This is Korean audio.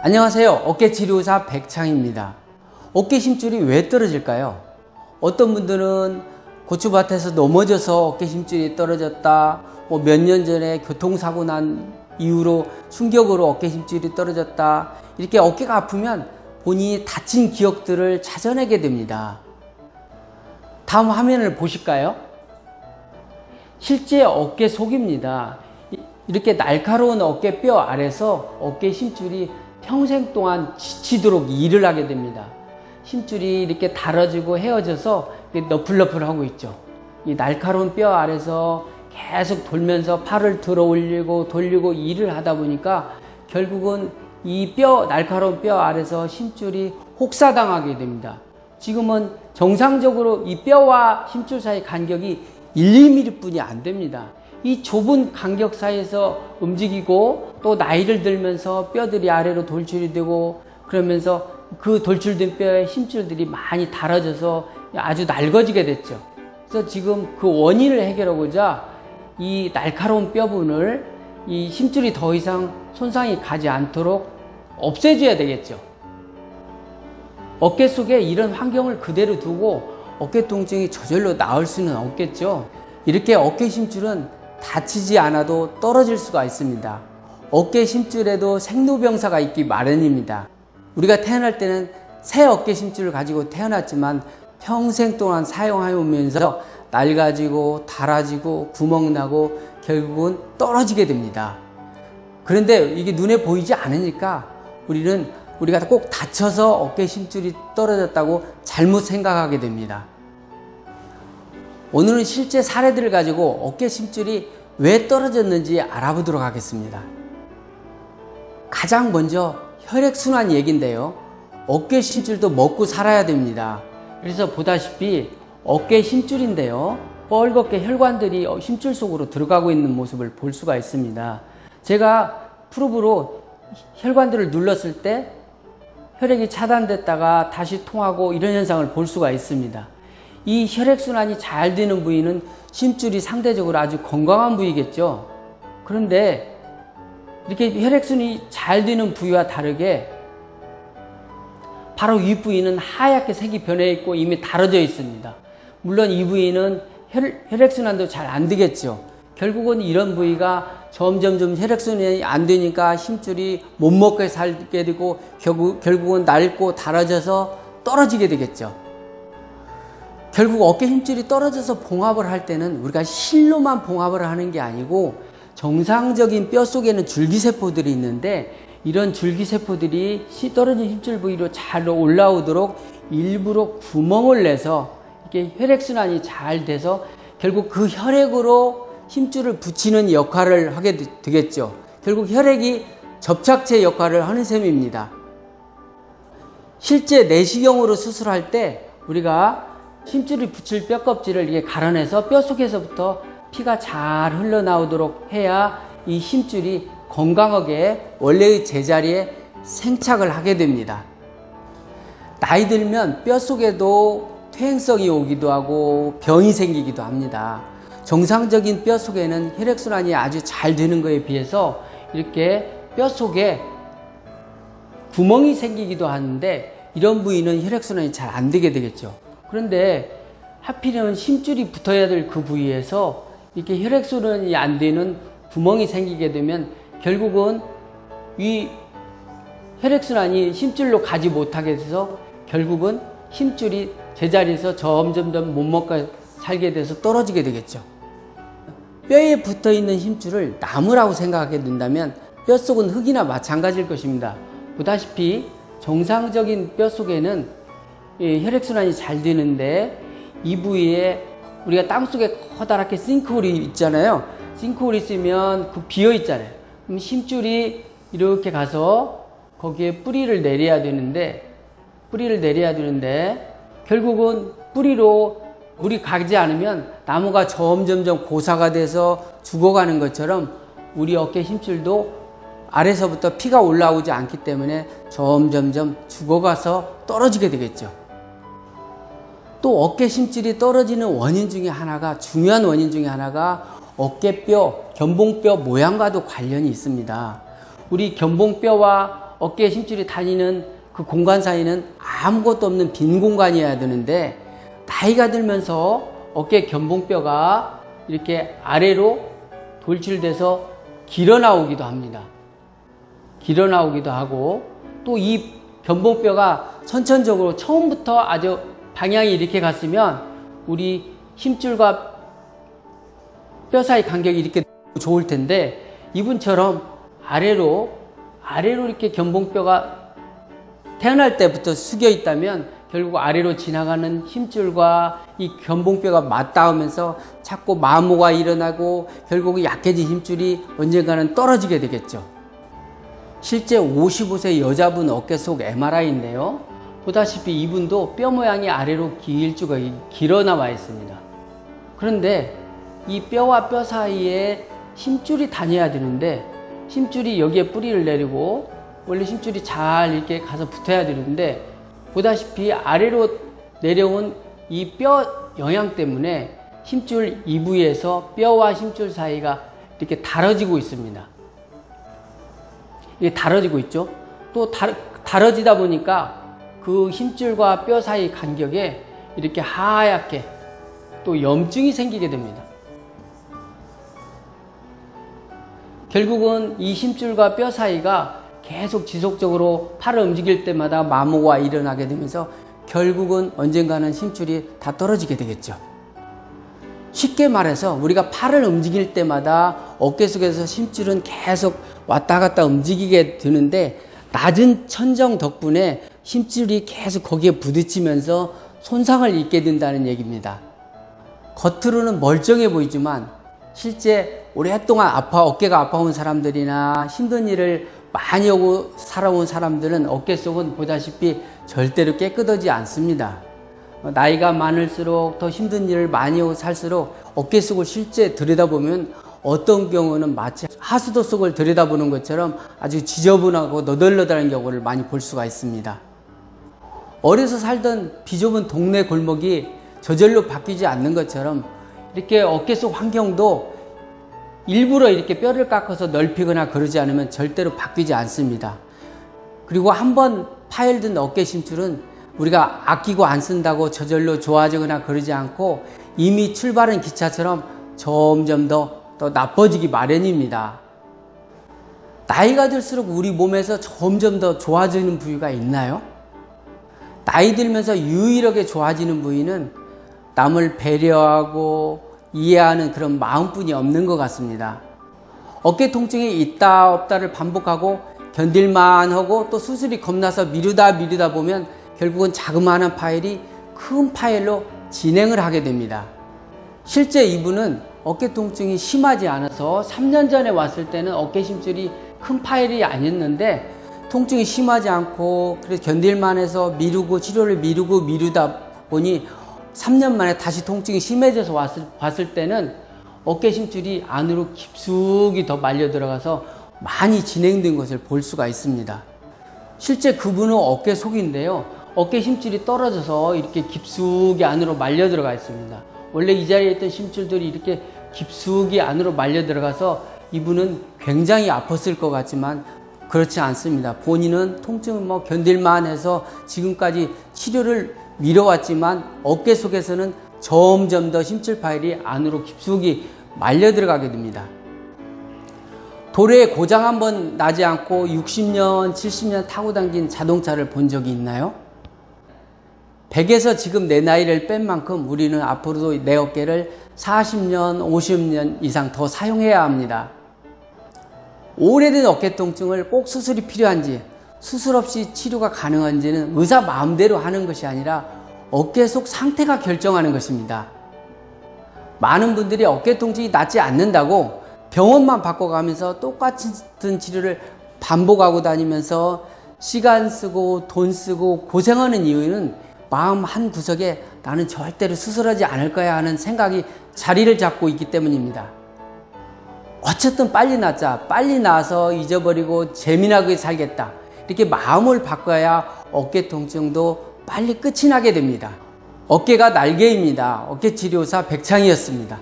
안녕하세요. 어깨치료사 백창입니다. 어깨 힘줄이 왜 떨어질까요? 어떤 분들은 고추밭에서 넘어져서 어깨 힘줄이 떨어졌다, 몇 년 전에 교통사고 난 이후로 충격으로 어깨 힘줄이 떨어졌다, 이렇게 어깨가 아프면 본인이 다친 기억들을 찾아내게 됩니다. 다음 화면을 보실까요? 실제 어깨 속입니다. 이렇게 날카로운 어깨뼈 아래서 어깨 힘줄이 평생 동안 지치도록 일을 하게 됩니다. 힘줄이 이렇게 달아지고 헤어져서 너플너플하고 있죠. 이 날카로운 뼈 아래서 계속 돌면서 팔을 들어 올리고 돌리고 일을 하다 보니까 결국은 이 날카로운 뼈 아래서 힘줄이 혹사당하게 됩니다. 지금은 정상적으로 이 뼈와 힘줄 사이 간격이 1~2mm 뿐이 안 됩니다. 이 좁은 간격 사이에서 움직이고 또 나이를 들면서 뼈들이 아래로 돌출이 되고 그러면서 그 돌출된 뼈의 힘줄들이 많이 달아져서 아주 낡아지게 됐죠. 그래서 지금 그 원인을 해결하고자 이 날카로운 뼈분을 이 힘줄이 더 이상 손상이 가지 않도록 없애줘야 되겠죠. 어깨 속에 이런 환경을 그대로 두고 어깨 통증이 저절로 나을 수는 없겠죠. 이렇게 어깨 힘줄은 다치지 않아도 떨어질 수가 있습니다. 어깨 힘줄에도 생로병사가 있기 마련입니다. 우리가 태어날 때는 새 어깨 힘줄을 가지고 태어났지만 평생 동안 사용하면서 낡아지고 닳아지고 구멍나고 결국은 떨어지게 됩니다. 그런데 이게 눈에 보이지 않으니까 우리가 꼭 다쳐서 어깨 힘줄이 떨어졌다고 잘못 생각하게 됩니다. 오늘은 실제 사례들을 가지고 어깨 힘줄이 왜 떨어졌는지 알아보도록 하겠습니다. 가장 먼저 혈액순환 얘기인데요. 어깨 힘줄도 먹고 살아야 됩니다. 그래서 보다시피 어깨 힘줄인데요, 뻘겋게 혈관들이 힘줄 속으로 들어가고 있는 모습을 볼 수가 있습니다. 제가 프로브로 혈관들을 눌렀을 때 혈액이 차단됐다가 다시 통하고 이런 현상을 볼 수가 있습니다. 이 혈액순환이 잘 되는 부위는 힘줄이 상대적으로 아주 건강한 부위겠죠. 그런데 이렇게 혈액순환이 잘 되는 부위와 다르게 바로 이 부위는 하얗게 색이 변해 있고 이미 달아져 있습니다. 물론 이 부위는 혈액순환도 잘 안 되겠죠. 결국은 이런 부위가 점점 혈액순환이 안 되니까 힘줄이 못 먹게 살게 되고 결국은 낡고 달아져서 떨어지게 되겠죠. 결국 어깨 힘줄이 떨어져서 봉합을 할 때는 우리가 실로만 봉합을 하는 게 아니고 정상적인 뼈 속에는 줄기세포들이 있는데 이런 줄기세포들이 떨어진 힘줄 부위로 잘 올라오도록 일부러 구멍을 내서 이렇게 혈액순환이 잘 돼서 결국 그 혈액으로 힘줄을 붙이는 역할을 하게 되겠죠. 결국 혈액이 접착제 역할을 하는 셈입니다. 실제 내시경으로 수술할 때 우리가 힘줄을 붙일 뼈껍질을 이렇게 갈아내서 뼈 속에서부터 피가 잘 흘러나오도록 해야 이 힘줄이 건강하게 원래의 제자리에 생착을 하게 됩니다. 나이 들면 뼈 속에도 퇴행성이 오기도 하고 병이 생기기도 합니다. 정상적인 뼈 속에는 혈액순환이 아주 잘 되는 것에 비해서 이렇게 뼈 속에 구멍이 생기기도 하는데 이런 부위는 혈액순환이 잘 안 되게 되겠죠. 그런데 하필이면 힘줄이 붙어야 될 그 부위에서 이렇게 혈액순환이 안 되는 구멍이 생기게 되면 결국은 이 혈액순환이 힘줄로 가지 못하게 돼서 결국은 힘줄이 제자리에서 점점 못 먹고 살게 돼서 떨어지게 되겠죠. 뼈에 붙어 있는 힘줄을 나무라고 생각하게 된다면 뼛속은 흙이나 마찬가지일 것입니다. 보다시피 정상적인 뼈 속에는 혈액순환이 잘 되는데 이 부위에 우리가 땅속에 커다랗게 싱크홀이 있잖아요. 싱크홀이 있으면 그 비어 있잖아요. 그럼 힘줄이 이렇게 가서 거기에 뿌리를 내려야 되는데 결국은 뿌리로 물이 가지 않으면 나무가 점점 고사가 돼서 죽어가는 것처럼 우리 어깨 힘줄도 아래서부터 피가 올라오지 않기 때문에 점점 죽어가서 떨어지게 되겠죠. 또 어깨 힘줄이 떨어지는 중요한 원인 중에 하나가 어깨뼈, 견봉뼈 모양과도 관련이 있습니다. 우리 견봉뼈와 어깨에 힘줄이 다니는 그 공간 사이는 아무것도 없는 빈 공간이어야 되는데, 나이가 들면서 어깨 견봉뼈가 이렇게 아래로 돌출돼서 길어 나오기도 합니다. 길어 나오기도 하고, 또 이 견봉뼈가 선천적으로 처음부터 아주 방향이 이렇게 갔으면 우리 힘줄과 뼈 사이 간격이 이렇게 좋을 텐데, 이분처럼 아래로 이렇게 견봉뼈가 태어날 때부터 숙여 있다면 결국 아래로 지나가는 힘줄과 이 견봉뼈가 맞닿으면서 자꾸 마모가 일어나고 결국 약해진 힘줄이 언젠가는 떨어지게 되겠죠. 실제 55세 여자분 어깨 속 MRI인데요. 보다시피 이분도 뼈 모양이 아래로 길쭉하게 길어 나와 있습니다. 그런데 이 뼈와 뼈 사이에 힘줄이 다녀야 되는데, 힘줄이 여기에 뿌리를 내리고 원래 힘줄이 잘 이렇게 가서 붙어야 되는데, 보다시피 아래로 내려온 이 뼈 영향 때문에 힘줄 이 부위에서 뼈와 힘줄 사이가 이렇게 달아지고 있습니다. 이게 달아지고 있죠. 또 달아지다 보니까 그 힘줄과 뼈 사이 간격에 이렇게 하얗게 또 염증이 생기게 됩니다. 결국은 이 힘줄과 뼈 사이가 계속 지속적으로 팔을 움직일 때마다 마모가 일어나게 되면서 결국은 언젠가는 힘줄이 다 떨어지게 되겠죠. 쉽게 말해서 우리가 팔을 움직일 때마다 어깨 속에서 힘줄은 계속 왔다 갔다 움직이게 되는데, 낮은 천정 덕분에 힘줄이 계속 거기에 부딪히면서 손상을 입게 된다는 얘기입니다. 겉으로는 멀쩡해 보이지만 실제 오랫동안 어깨가 아파온 사람들이나 힘든 일을 많이 하고 살아온 사람들은 어깨 속은 보다시피 절대로 깨끗하지 않습니다. 나이가 많을수록 더 힘든 일을 많이 하고 살수록 어깨 속을 실제 들여다보면 어떤 경우는 마치 하수도 속을 들여다보는 것처럼 아주 지저분하고 너덜너덜한 경우를 많이 볼 수가 있습니다. 어려서 살던 비좁은 동네 골목이 저절로 바뀌지 않는 것처럼 이렇게 어깨 속 환경도 일부러 이렇게 뼈를 깎아서 넓히거나 그러지 않으면 절대로 바뀌지 않습니다. 그리고 한번 파열된 어깨 힘줄은 우리가 아끼고 안 쓴다고 저절로 좋아지거나 그러지 않고 이미 출발한 기차처럼 점점 더 나빠지기 마련입니다. 나이가 들수록 우리 몸에서 점점 더 좋아지는 부위가 있나요? 나이 들면서 유일하게 좋아지는 부위는 남을 배려하고 이해하는 그런 마음뿐이 없는 것 같습니다. 어깨 통증이 있다 없다를 반복하고 견딜만 하고 또 수술이 겁나서 미루다 보면 결국은 자그마한 파일이 큰 파일로 진행을 하게 됩니다. 실제 이분은 어깨 통증이 심하지 않아서 3년 전에 왔을 때는 어깨 힘줄이 큰 파일이 아니었는데, 통증이 심하지 않고 그래서 견딜만 해서 치료를 미루다 보니 3년 만에 다시 통증이 심해져서 봤을 때는 어깨 힘줄이 안으로 깊숙이 더 말려 들어가서 많이 진행된 것을 볼 수가 있습니다. 실제 그분은 어깨 속인데요, 어깨 힘줄이 떨어져서 이렇게 깊숙이 안으로 말려 들어가 있습니다. 원래 이 자리에 있던 힘줄들이 이렇게 깊숙이 안으로 말려 들어가서 이분은 굉장히 아팠을 것 같지만 그렇지 않습니다. 본인은 통증을 견딜만 해서 지금까지 치료를 미뤄왔지만 어깨 속에서는 점점 더 힘줄 파일이 안으로 깊숙이 말려 들어가게 됩니다. 도로에 고장 한번 나지 않고 60년, 70년 타고 다닌 자동차를 본 적이 있나요? 100에서 지금 내 나이를 뺀 만큼 우리는 앞으로도 내 어깨를 40년, 50년 이상 더 사용해야 합니다. 오래된 어깨 통증을 꼭 수술이 필요한지, 수술 없이 치료가 가능한지는 의사 마음대로 하는 것이 아니라 어깨 속 상태가 결정하는 것입니다. 많은 분들이 어깨 통증이 낫지 않는다고 병원만 바꿔가면서 똑같은 치료를 반복하고 다니면서 시간 쓰고 돈 쓰고 고생하는 이유는 마음 한 구석에 나는 절대로 수술하지 않을 거야 하는 생각이 자리를 잡고 있기 때문입니다. 어쨌든 빨리 낫자, 빨리 나아서 잊어버리고 재미나게 살겠다, 이렇게 마음을 바꿔야 어깨 통증도 빨리 끝이 나게 됩니다. 어깨가 날개입니다. 어깨치료사 백창이었습니다.